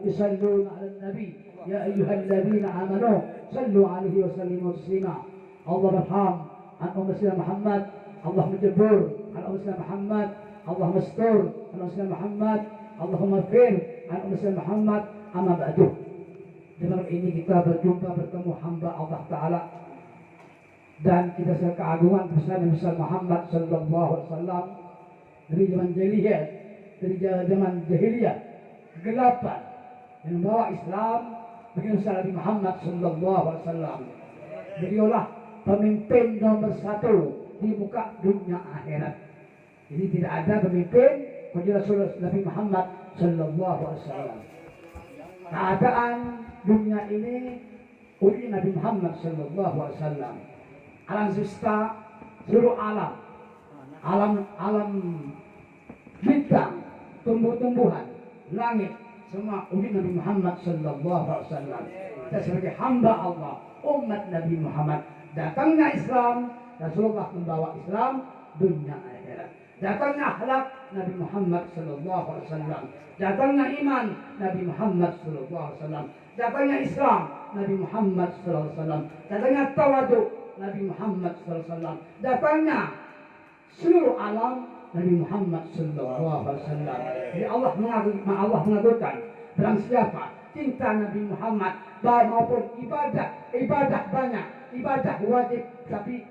يصلون على النبي يا أيها الذين آمنوا صلوا عليه وسلموا تسليما. Allah berham an umat Muhammad, Allah menjebur an umat Muhammad, Allah mastur an umat Muhammad, Allahumma fir an umat Muhammad. Amma ba'du. Di malam ini kita berjumpa bertemu hamba Allah Ta'ala dan kita keagungan besar Nabi Muhammad sallallahu alaihi wasallam dari zaman jahiliyah kegelapan yang membawa Islam bagi Nabi Muhammad sallallahu alaihi wasallam. Beliaulah pemimpin nomor satu di muka dunia akhirat. Jadi tidak ada pemimpin kecuali Nabi Muhammad sallallahu alaihi wasallam. Keadaan dunia ini oleh Nabi Muhammad sallallahu alaihi wasallam. Alam semesta, seluruh alam bintang, tumbuh-tumbuhan, langit, semua oleh Nabi Muhammad sallallahu alaihi wasallam. Kita sebagai hamba Allah, umat Nabi Muhammad, datangnya Islam, Rasulullah membawa Islam dunia akhirat. Datangnya akhlak Nabi Muhammad sallallahu alaihi wasallam. Datangnya iman Nabi Muhammad sallallahu alaihi wasallam. Datangnya Islam Nabi Muhammad sallallahu alaihi wasallam. Datangnya tawadu Nabi Muhammad sallallahu alaihi wasallam. Datangnya seluruh alam Nabi Muhammad sallallahu alaihi wasallam. Jadi Allah mengagungkan barang siapa cinta Nabi Muhammad maupun ibadah banyak, ibadah wajib tapi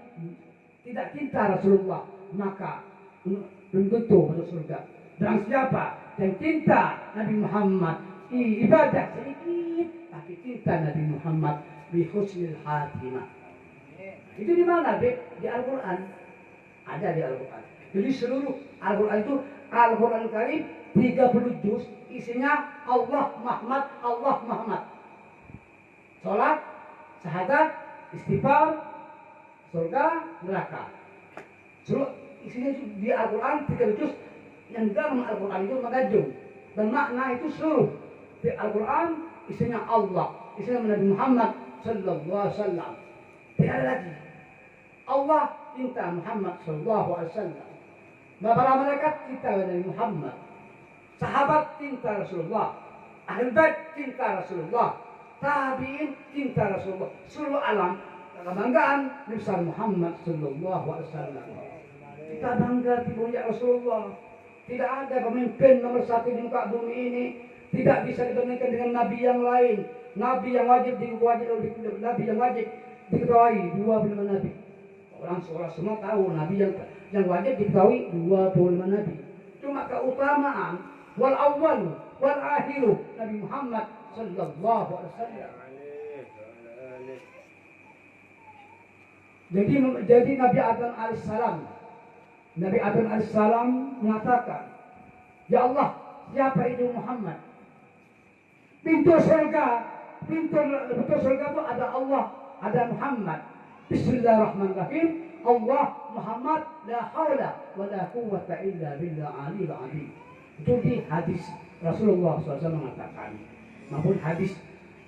tidak cinta Rasulullah, maka belum tentu masuk surga. Barang siapa yang cinta Nabi Muhammad, ibadah sedikit tapi cinta Nabi Muhammad bi husnil khatimah. Itu di mana? Di Al-Quran. Ada di Al-Quran. Jadi seluruh Al-Quran itu Al-Quran Karim 30 juz isinya Allah Muhammad, Allah Muhammad. Salat, syahadat, istighfar, surga, neraka. Seluruh isinya itu di Al-Quran 30 juz yang dalam Al-Quran itu mengandung dan makna itu seluruh di Al-Quran isinya Allah, isinya Nabi Muhammad sallallahu alaihi wasallam. Tidak ada lagi. Allah cinta Muhammad sallallahu alaihi wasallam. Para malaikat cinta Nabi Muhammad. Sahabat cinta Rasulullah. Ahli bait cinta Rasulullah. Tabi'in cinta Rasulullah. Seluruh alam kebanggaan Nabi Muhammad sallallahu alaihi wasallam. Kita bangga dipuja Rasulullah. Tidak ada pemimpin nomor satu di muka bumi ini. Tidak bisa dibandingkan dengan nabi yang lain. Nabi yang wajib diketahui 25 nabi. Orang semua tahu nabi yang wajib diketahui 25 nabi. Cuma keutamaan wal awwal wal akhiru Nabi Muhammad sallallahu alaihi wasallam. Jadi Nabi Adam alaihissalam, Nabi Adam alaihissalam mengatakan, ya Allah, siapa itu Muhammad? Pintu surga itu ada Allah, ada Muhammad. Bismillahirrahmanirrahim. Allah Muhammad la haula wa la quwwata illa billah aliyil azim. Itu di hadis Rasulullah SAW mengatakan. Maupun hadis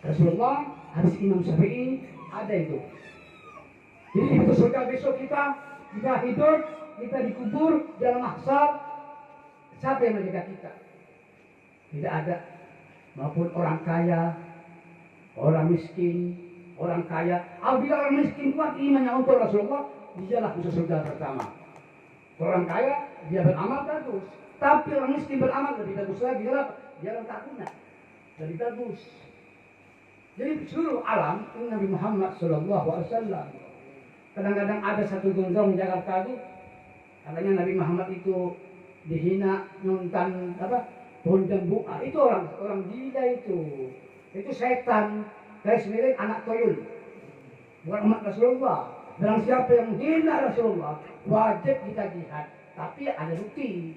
Rasulullah, hadis Imam Syafi'i ada itu. Jadi pintu surga besok kita hidup, kita dikubur dalam mahsyar. Siapa yang menjaga kita? Tidak ada. Maupun orang kaya, orang miskin, orang kaya. Apabila orang miskin kuat imannya untuk Rasulullah, dialah masuk surga pertama. Orang kaya dia beramal bagus, tapi orang miskin beramal lebih bagus lagi. Dia tak guna, jadi bagus. Jadi seluruh alam ini Nabi Muhammad sallallahu alaihi wasallam. Kadang-kadang ada satu gonjong di Jakarta itu, katanya Nabi Muhammad itu dihina, nyontan pohon jambu. Itu orang gila itu setan. Garis miring anak toyol, bukan umat Rasulullah. Barang siapa yang menghina Rasulullah, wajib kita jihad. Tapi ada bukti.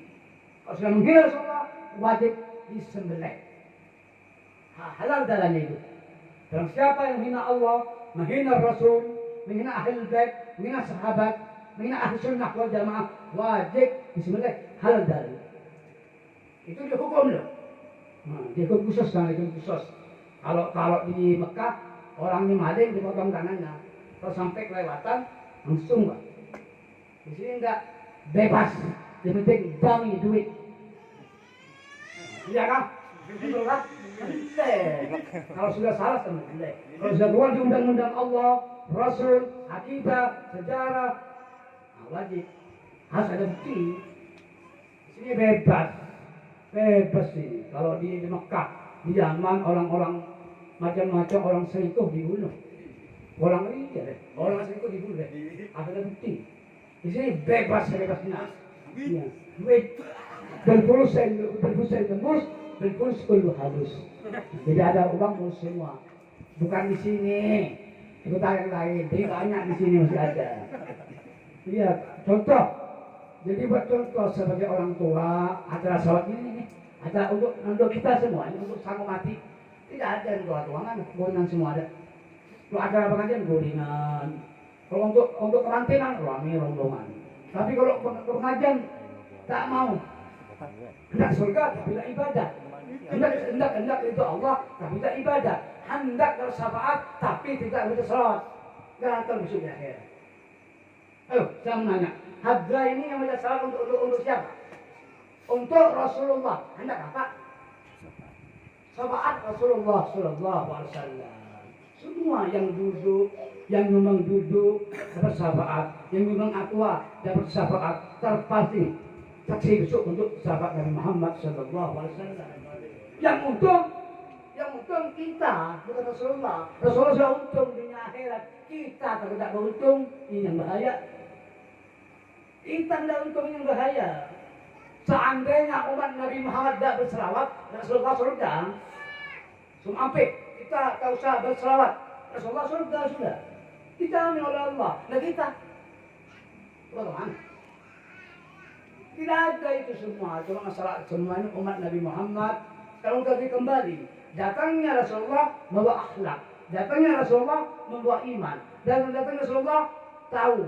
Kalau sudah menghina Rasulullah, wajib disembelih. Halal dalamnya itu. Barang siapa yang menghina Allah, menghina Rasul, menghina ahli bait, menghina sahabat, menghina ahli sunnah wal jamaah, wajib disembelih. Halal dalamnya. Itu dihukum loh. Dihukum khusus, dihukum khusus. Kalau di Mekah orangnya maling dipotong tangannya. Kalau sampai kelewatan langsung Pak. Di sini enggak bebas. Yang penting dami duit. Iya kan? Betul kan? jelek. Kalau sudah salah sama jelek. Kalau sudah keluar di undang-undang Allah, Rasul, akidah, sejarah, nah, wajib. Harus ada bukti. Di sini bebas. Bebas sih. Kalau di Mekah, di Yaman orang-orang macam-macam orang selingkuh dibunuh. Orang selingkuh dibunuh deh. Ada bukti. Di sini bebas Iya. Duit. Berfulus tembus, berfulus kudu halus. Jadi ada uang mulus semua. Bukan di sini. Itu yang lain. Jadi banyak di sini masih ada. Iya, contoh. Jadi buat contoh sebagai orang tua, acara sholat ini nih, acara untuk kita semua, ini untuk sanggup mati. Tidak ada yang tua-tuangan, gorengan semua ada. Kalau acara pengajian gorengan. Kalau untuk kerantinan rame rombongan. Tapi kalau pengajian tak mau. Hendak surga tapi tidak ibadah. Hendak itu Allah tapi tidak ibadah. Hendak bersyafaat tapi tidak bersalat. Gatal besok di akhir. Ayo, saya menanya. Hadra ini yang baca salat untuk siapa? Untuk Rasulullah. Hendak apa? Syafaat Rasulullah sallallahu alaihi wasallam. Semua yang duduk, yang memang duduk dapat syafaat, yang memang akwa dapat syafaat, terpasti saksi besok untuk sahabat Nabi Muhammad sallallahu alaihi wasallam. Yang untung kita, bukan Rasulullah. Rasulullah sudah untung dunia akhirat. Kita kalau tidak beruntung, ini yang bahaya. Kita tidak untung yang bahaya. Seandainya umat Nabi Muhammad tidak berselawat, Rasulullah surga. Sumpah kita tak usah berselawat, Rasulullah surga sudah. Dijamin oleh Allah. Nah kita, bagaimana? Tidak ada itu semua. Cuma masalah semuanya umat Nabi Muhammad. Kalau kita kembali, datangnya Rasulullah membawa akhlak, datangnya Rasulullah membawa iman, dan datangnya Rasulullah tahu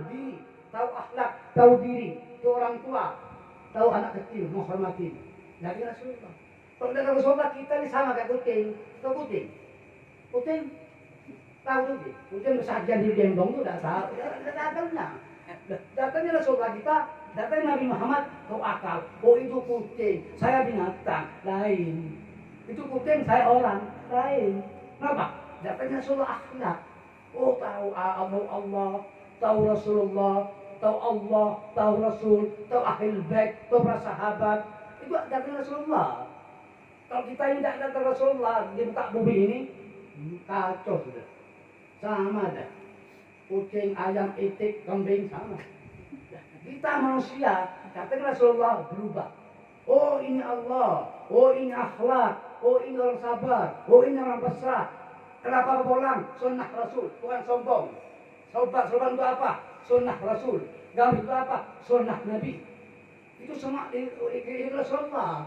akhlak, tahu diri, itu orang tua, tahu anak kecil, menghormati. Dari Rasulullah. Kalau dari Rasulullah kita ini sama kayak kucing, tahu kucing, tahu kucing, kucing bersajian di gendong itu tidak tahu, datangnya Rasulullah kita. Datang Nabi Muhammad, kau akal, oh itu kucing, saya binatang, lain. Itu kucing, saya orang, lain. Kenapa? Datangnya Rasulullah akhlak. Oh tahu Allah, tahu Rasulullah, tahu Allah, tahu Rasul, tahu ahlul bait, tahu para sahabat. Itu datangnya Rasulullah. Kalau kita ini tidak datang Rasulullah di muka bumi ini, kacau sudah. Sama ada. Kucing, ayam, itik, kambing sama. Kita manusia, kata Rasulullah berubah. Oh ini Allah, oh ini akhlak, oh ini orang sabar, oh ini orang pasrah. Kenapa pulang? Sunnah Rasul, bukan sombong. Sobat itu apa? Sunnah Rasul. Gamis itu apa? Sunnah Nabi. Itu semua itu Rasulullah.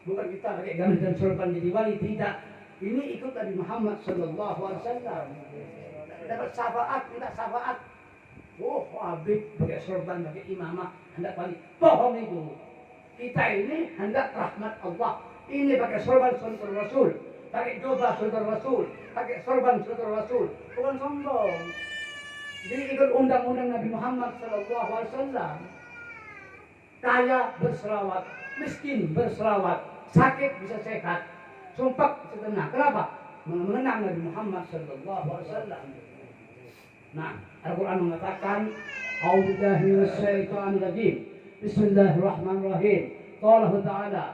Bukan kita pakai gamis dan sorban jadi wali, tidak. Ini ikut Nabi Muhammad sallallahu alaihi wasallam. Dapat syafaat, tidak syafaat. Oh, Habib pakai sorban, pakai imamah, hendak balik. Bohong itu. Kita ini hendak rahmat Allah. Ini pakai sorban suntur Rasul, pakai jubah suntur Rasul, pakai sorban suntur Rasul. Bukan sombong. Jadi ikut undang-undang Nabi Muhammad sallallahu alaihi wasallam. Kaya berselawat, miskin berselawat, sakit bisa sehat, sumpah bisa tenang. Kenapa? Mengenang Nabi Muhammad sallallahu alaihi wasallam. Nah, Al-Quran mengatakan, A'udzubillahi minasyaitonir rajim. Bismillahirrahmanirrahim. Qala Ta'ala,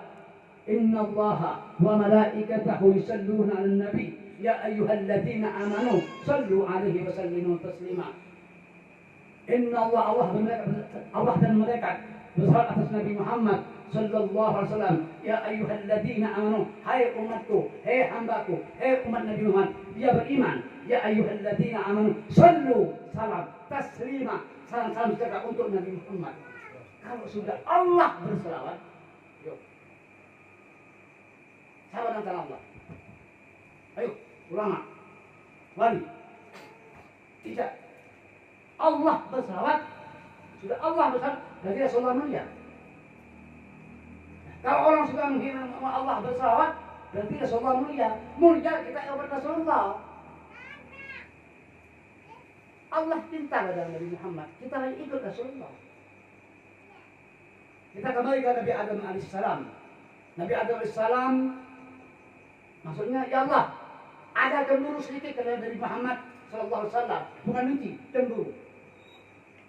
Inna Allaha wa malaikatahu yusalluna 'alan nabi, ya ayyuhalladzina amanu sallu 'alaihi wa sallimu taslima. Inna Allah dan malaikat bersalat atas Nabi Muhammad sallallahu alaihi wasallam. Ya ayyuhalladzina amanu, hai umatku, hai hambaku, hai umat Nabi Muhammad, dia beriman. Ya ayyuhalladzina amanu sallu salam taslima, salam sejahtera untuk Nabi Muhammad. Kalau sudah Allah berselawat, yuk sahabat antara Allah, ayo ulama wali, tidak Allah berselawat, sudah Allah berselawat, berarti Rasulullah mulia. Kalau orang sudah menghina Allah berselawat, berarti Rasulullah mulia. Mulia kita ikut Rasulullah. Allah cinta pada Nabi Muhammad, kita harus ikut Rasulullah. Kita kembali ke Nabi Adam AS. Nabi Adam AS Maksudnya, ya Allah, ada cemburu sedikit dari Muhammad sallallahu alaihi wasallam, bukan benci, cemburu.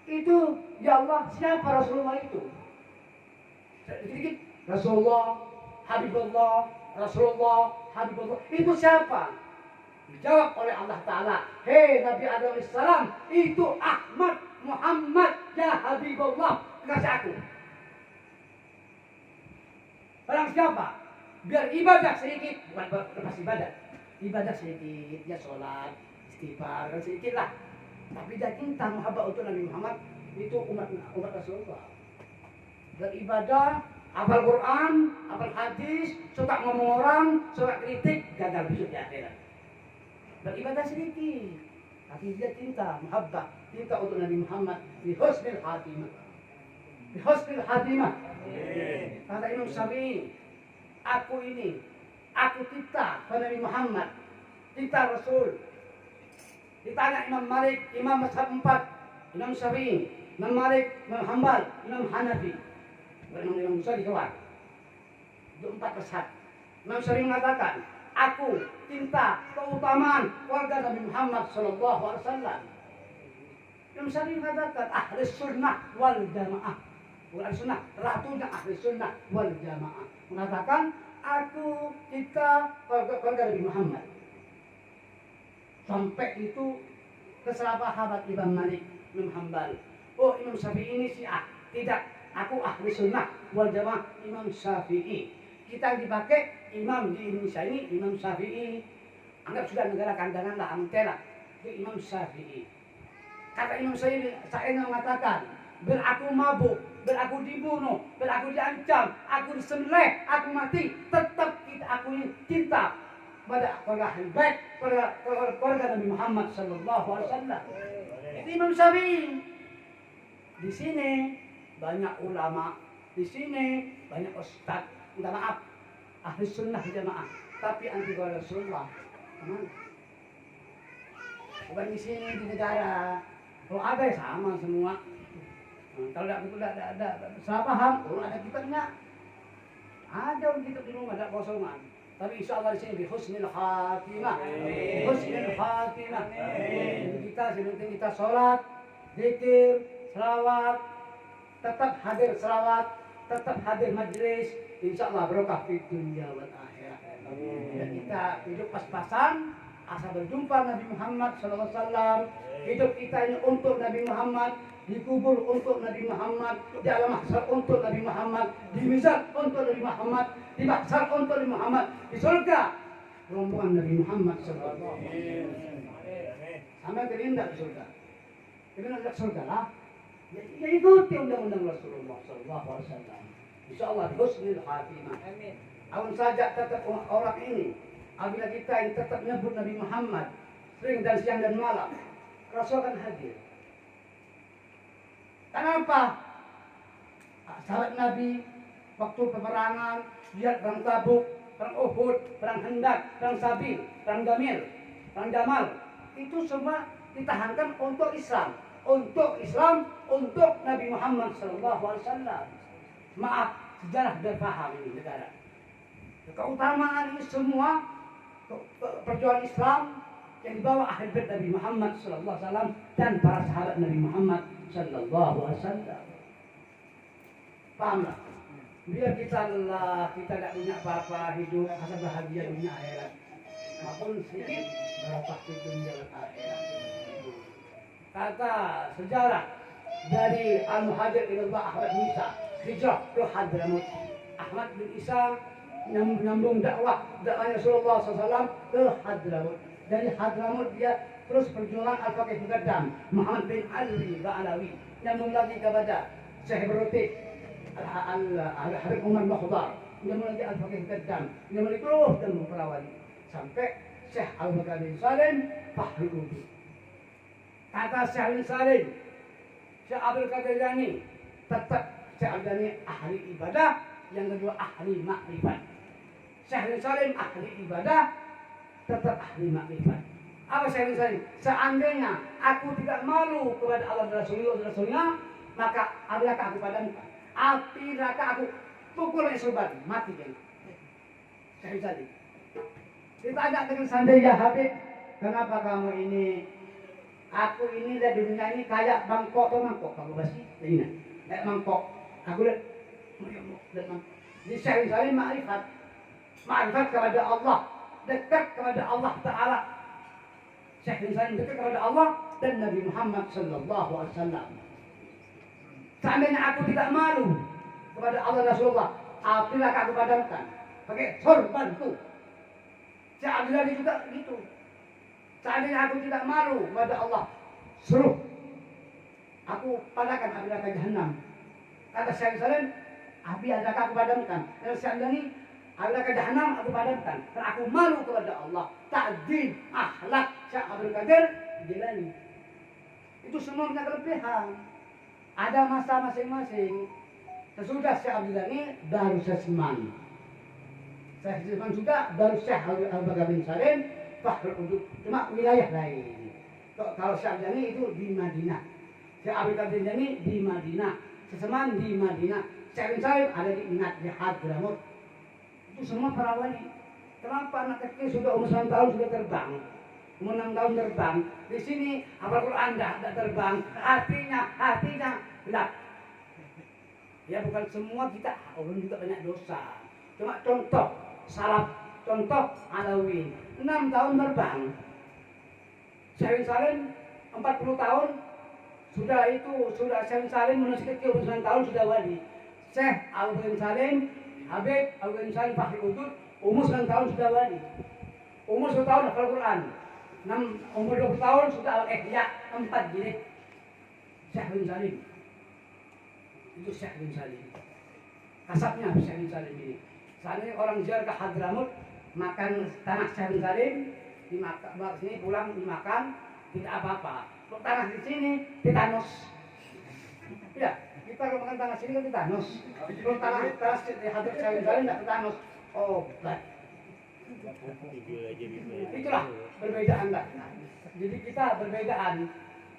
Itu, ya Allah, siapa Rasulullah itu? Sedikit, Rasulullah, Habibullah, Rasulullah, Habibullah. Itu siapa? Dijawab oleh Allah Ta'ala, hei Nabi Adam AS, itu Ahmad Muhammad ya Habibullah, kekasih aku. Barang siapa? Biar ibadah sedikit, bukan lepas ibadah. Ibadah sedikit, ya sholat, istighfar, kan sedikit lah. Tapi dia cinta mahabbah untuk Nabi Muhammad, itu umat Rasulullah. Beribadah, hafal Quran, hafal hadis, suka ngomong orang, suka kritik, gagal besok di akhirat. Beribadah sedikit, tapi dia cinta mahabbah, cinta untuk Nabi Muhammad di husnul khatimah. Di husnul khatimah. Kata Imam Syafi'i, aku cinta pada Nabi Muhammad, cinta Rasul. Ditanya Imam Malik, Imam Mazhab 4, Imam Syafi'i, Imam Malik, Imam Hanbal, Imam Hanafi. Imam Musa dikeluar. Itu 4 mazhab. Imam Syafi'i mengatakan, aku cinta keutamaan keluarga Nabi Muhammad sallallahu alaihi wasallam. Imam Syafi'i mengatakan, ahli sunnah wal jamaah. Bukan sunnah, ratunya ahli sunnah wal jamaah. Mengatakan, aku cinta keluarga Nabi Muhammad. Sampai itu kesalahpahaman Imam Malik, Imam Hanbal. Oh, Imam Syafi'i ini Syiah. Tidak, aku ahli sunnah wal jamaah Imam Syafi'i. Kita dipakai imam di Indonesia ini Imam Syafi'i. Anggap sudah negara kandangan lah, antela. Itu Imam Syafi'i. Kata Imam Syafi'i, saya mengatakan, biar aku mabuk, biar aku dibunuh, biar aku diancam, aku disembelih, aku mati, tetap aku cinta pada keluarga ahli bait, keluarga Nabi Muhammad sallallahu alaihi wasallam. Itu Imam Syafi'i. Di sini banyak ulama, di sini banyak ustaz, minta maaf, ahli sunnah jamaah, tapi anti keluarga Rasulullah. Bukan di sini di negara. Kalau ada ya sama semua. Kalau tidak ada salah paham, kalau ada kitabnya, ada kitab di rumah, ada kosongan. Tapi insya Allah di sini di husnul khatimah, husnul khatimah. Jadi kita sebelum kita sholat, zikir, selawat, tetap hadir selawat, tetap hadir majlis. Insya Allah berkah di dunia wal akhirat. Dan kita hidup pas-pasan, asal berjumpa Nabi Muhammad SAW. Hidup kita ini untuk Nabi Muhammad, dikubur untuk Nabi Muhammad, di alam mahsyar untuk Nabi Muhammad, di mizan untuk Nabi Muhammad, di mahsyar untuk Nabi Muhammad, di surga rombongan Nabi Muhammad SAW. Sampai terindah di surga. Kita nak surga lah. Ya ikuti undang-undang Rasulullah SAW. Insya Allah husnul khatimah. Awan saja tetap orang ini, apabila kita yang tetap menyebut Nabi Muhammad sering dan siang dan malam, Rasul akan hadir. Kenapa? Sahabat Nabi waktu peperangan, jihad perang Tabuk, perang Uhud, perang Hendak, perang Sabil, perang Gamil, perang Jamal, itu semua ditahankan untuk Islam, untuk Nabi Muhammad SAW. Maaf, sejarah dan paham ini negara. Keutamaan ini semua perjuangan Islam yang dibawa ahli bait Nabi Muhammad SAW dan para sahabat Nabi Muhammad SAW. Pahamlah? Biar kita lelah, kita tidak punya apa-apa, hidup asa bahagia dunia akhirat. Maupun sedikit berapa di dunia akhirat. Kata sejarah dari Al-Muhajir ilallah Ahmad bin Isa, hijrah ke Hadramut. Ahmad bin Isa menyambung dakwahnya Rasulullah SAW ke Hadramut. Dari Hadramut dia terus perjuangan Al-Faqih Muqaddam Muhammad bin Ali Ba'alawi, nyambung lagi kepada Syekh Berutih Al-Habib Umar Makhdar, nyambung lagi Al-Faqih Muqaddam, nyambung lagi terus dan memperawali sampai Syekh Al-Bakar bin Salim Fahri Ubi. Kata Syekh bin Salim, Syekh Abdul Qadir Jani, tetap Syekh Abdul Jani ahli ibadah, yang kedua ahli makrifat. Syekh bin Salim ahli ibadah, tetap ahli makrifat. Apa Syekh bin Salim? Seandainya aku tidak malu kepada Allah dan Rasulnya, maka api neraka aku padamkan. Api neraka aku pukul yang surban, mati kan. Syekh bin Salim. Ditanya dengan santai, ya Habib, kenapa kamu ini? Aku ini lihat dunia ini kayak mangkok atau mangkok. Kalau bahasa ini, kayak mangkok. Aku lihat mangkok. Jadi saya misalnya ma'rifat kepada Allah, dekat kepada Allah Ta'ala. Syekh Insani dekat kepada Allah dan Nabi Muhammad sallallahu alaihi wasallam. Seandainya aku tidak malu kepada Allah dan Rasulullah, apabila aku padamkan pakai sorbanku. Syekh Abdullah juga gitu. Seandainya aku tidak malu kepada Allah, suruh aku padamkan api neraka Jahannam. Kata Syekh Salim, api neraka aku padamkan. Dan seandainya api neraka Jahannam aku padamkan. Karena aku malu kepada Allah. Ta'zim, akhlak Syekh Abdul Qadir Jilani. Itu semua punya kelebihan. Ada masa masing-masing. Sesudah Syekh Abdul Ghani baru Sesman. Syekh Sesman juga baru Syekh Al-Baghdadi bin Salim. Fahrul Udud, cuma wilayah lain. Kalau Syekh Abdul Ghani itu di Madinah. Syekh Abdul Qadir Jilani di Madinah. Sesman di Madinah. Syekh bin Salim ada di Inat, di Hadramut. Itu semua para wali. Kenapa anak kecil sudah umur 9 tahun sudah terbang? Umur 6 tahun terbang. Di sini hafal Quran tidak terbang. Hatinya gelap. Ya bukan semua kita, orang juga banyak dosa. Cuma contoh salaf, contoh Alawin. 6 tahun terbang. Syekh Salim 40 tahun sudah Syekh Salim masih kecil umur 9 tahun sudah wali. Syekh Al-Baghdadi Salim, Habib Al-Baghdadi Salim Fahrul Udud umur 9 tahun sudah wali. Umur 10 tahun hafal Quran. Umur 20 tahun sudah Al-Ihya 4 jilid. Syekh bin Salim. Itu Syekh bin Salim. Kasapnya Syekh bin Salim ini. Seandainya orang ziarah ke Hadramut makan tanah Syekh bin Salim, dimakan, sini pulang dimakan, tidak apa-apa. Kalau tanah di sini titanus. Ya, kita kalau makan tanah sini kan titanus. Kalau tanah di Hadramut Syekh bin Salim tidak titanus. Obat. Itulah perbedaan lah. Jadi kita perbedaan.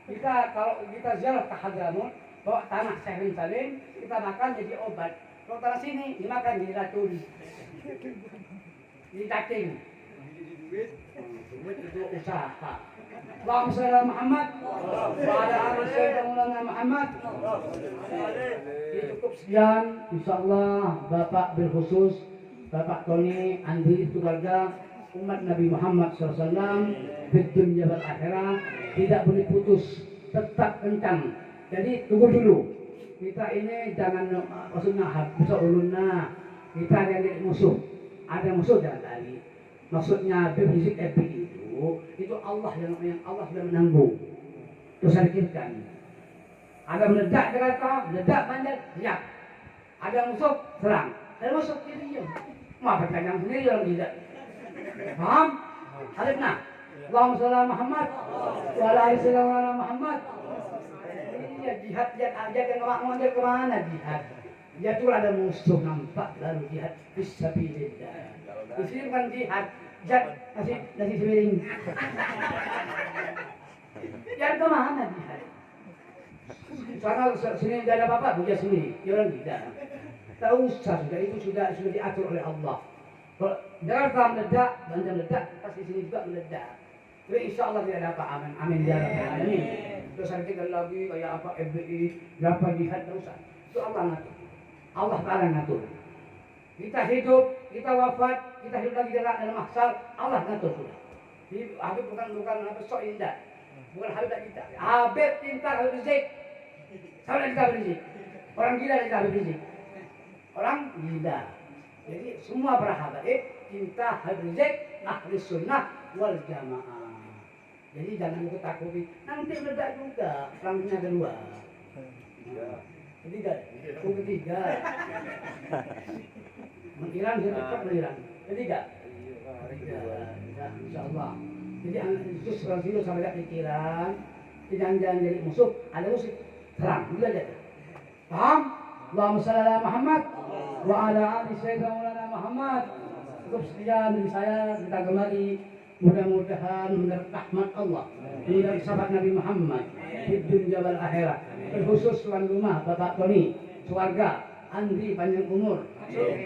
Kita kalau kita ziarah ke Hadramut, bawa tanah Syekh bin Salim, kita makan jadi obat. Kalau tanah sini dimakan jadi racun, jadi cacing. Duit itu usaha. Allahumma shalli ala Muhammad wa ala ali sayyidina Muhammad. Cukup sekian, insyaallah Bapak berkhusus Bapak Tony, Andi, keluarga umat Nabi Muhammad SAW di dunia wal akhirah tidak boleh putus, tetap kencang. Jadi tunggu dulu. Kita ini jangan maksudnya bisa ulunna. Kita ada musuh. Ada musuh jangan lari. Maksudnya berisik itu Allah yang Allah sudah menanggung. Terus pikirkan. Ada meledak Jakarta, meledak Banjar, siap. Ada musuh, serang. Ada musuh, diam. Mau berpegang sendiri orang tidak. Paham? Alifna. Allahumma shalli ala Muhammad wa ala ali sayyidina Muhammad. Iya, jihad aja yang ngomong kemana jihad? Ya itu ada musuh nampak lalu jihad fisabilillah. Di sini bukan jihad, nasi sepiring. Jihad kemana jihad? Sana sini tidak ada apa-apa, puja sendiri. Ya orang tidak. Tak usah sudah itu sudah diatur oleh Allah. Kalau Jakarta meledak, Banjar meledak, pasti sini juga meledak. Jadi insya Allah tidak ada apa, amin, amin ya rabbal alamin. Terus kita lagi kayak apa FBI, berapa jihad terusan. Itu Allah ngatur. Allah Taala ngatur. Kita hidup, kita wafat, kita hidup lagi dalam mahsyar, Allah ngatur sudah. Jadi Habib bukan apa sok indah, bukan Habib kita. Habib cinta Habib Rizik. Sama kita Habib Rizik. Orang gila kita Habib Rizik. Orang gila. Jadi semua para habaib cinta Habib Rizik, ahli sunnah wal jamaah. Jadi jangan ikut takuti. Nanti meledak juga. Perangnya kedua. Ketiga. Ketiga. Mengiran saya tetap mengiran. Ketiga. Insya Allah. Jadi itu sekarang itu sampai ada pikiran. Jangan jadi musuh. Ada musuh. Terang. Bila aja. Paham? Allahumma shalli ala Muhammad wa ala ali sayyidina Muhammad. Cukup sekian dari saya. Kita kembali. Mudah-mudahan mendapat rahmat Allah dari sahabat Nabi Muhammad di dunia wal akhirat. Terkhusus tuan rumah Bapak Tony, keluarga, Andi panjang umur,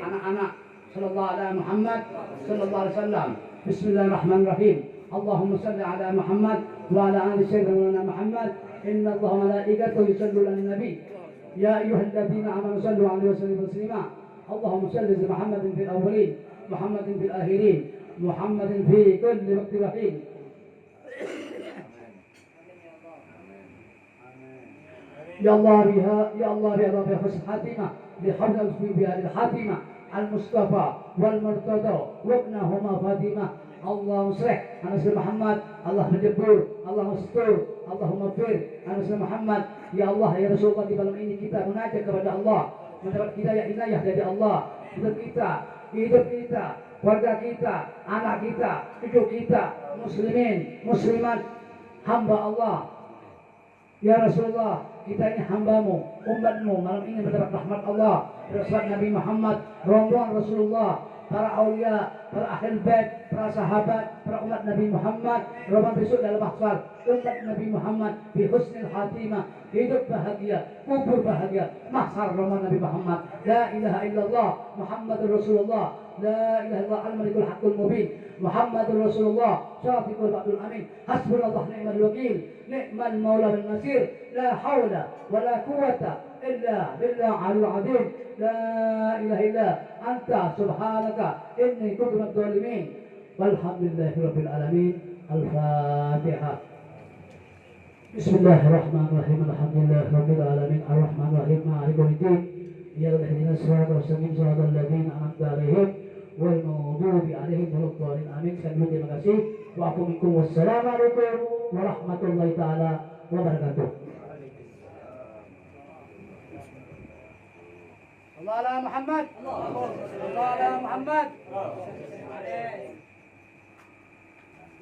anak-anak sallallahu alaihi Muhammad sallallahu alaihi wasallam. Bismillahirrahmanirrahim. Allahumma salli ala Muhammad wa ala ali sayyidina Muhammad. Inna Allah malaikatahu yusalluna 'alan nabi. Ya ayyuhalladzina amanu sallu 'alaihi wa sallimu taslima. Allahumma salli ala Muhammadin fil awwalin, Muhammadin fil akhirin, Muhammadin fi kulli waqtin wa hin. Ya Allah biha, ya Allah biha bi husn khatimah, bi hawla bi hadhihi al-khatimah al-Mustafa wal Murtada wa ibnahuma Fatimah. Allah muslih Nabi Muhammad, Allah menjebur, Allah mastur, Allah maghfir Nabi Muhammad. Ya Allah, ya Rasulullah, di malam ini kita munajat kepada Allah, mendapat hidayah dari Allah. Hidup kita, keluarga kita, anak kita, cucu kita, muslimin, muslimat, hamba Allah. Ya Rasulullah, kita ini hambamu, umatmu, malam ini mendapat rahmat Allah, Rasul Nabi Muhammad, rombongan Rasulullah, para aulia, para ahli bait, para sahabat, para umat Nabi Muhammad, rombongan besok dalam mahsyar, umat Nabi Muhammad bi husnil khatimah, hidup bahagia, kubur bahagia, mahsyar rombongan Nabi Muhammad. La ilaha illallah Muhammadur Rasulullah, la ilaha illallah al-malikul haqqul mubin, Muhammadur Rasulullah syafiqul ba'dul amin, hasbunallah ni'mal wakil, ni'mal maula wal nasir, la haula wala quwwata illa billah alul azim. La ilaha illa anta subhanaka inni kuntu minadh dhalimin. Walhamdulillahi rabbil alamin. Al-Fatihah. Bismillahirrahmanirrahim. Alhamdulillahi rabbil alamin. Ar-Rahmanir Rahim. Maliki yaumiddin. Iyyaka na'budu wa iyyaka nasta'in. Shiratal ladzina an'amta 'alaihim ghairil maghdubi 'alaihim waladdallin. Amin. Terima kasih. Wa aqumikum wassalamualaikum warahmatullahi taala wabarakatuh. Allah ala Muhammad. Allah ala Muhammad.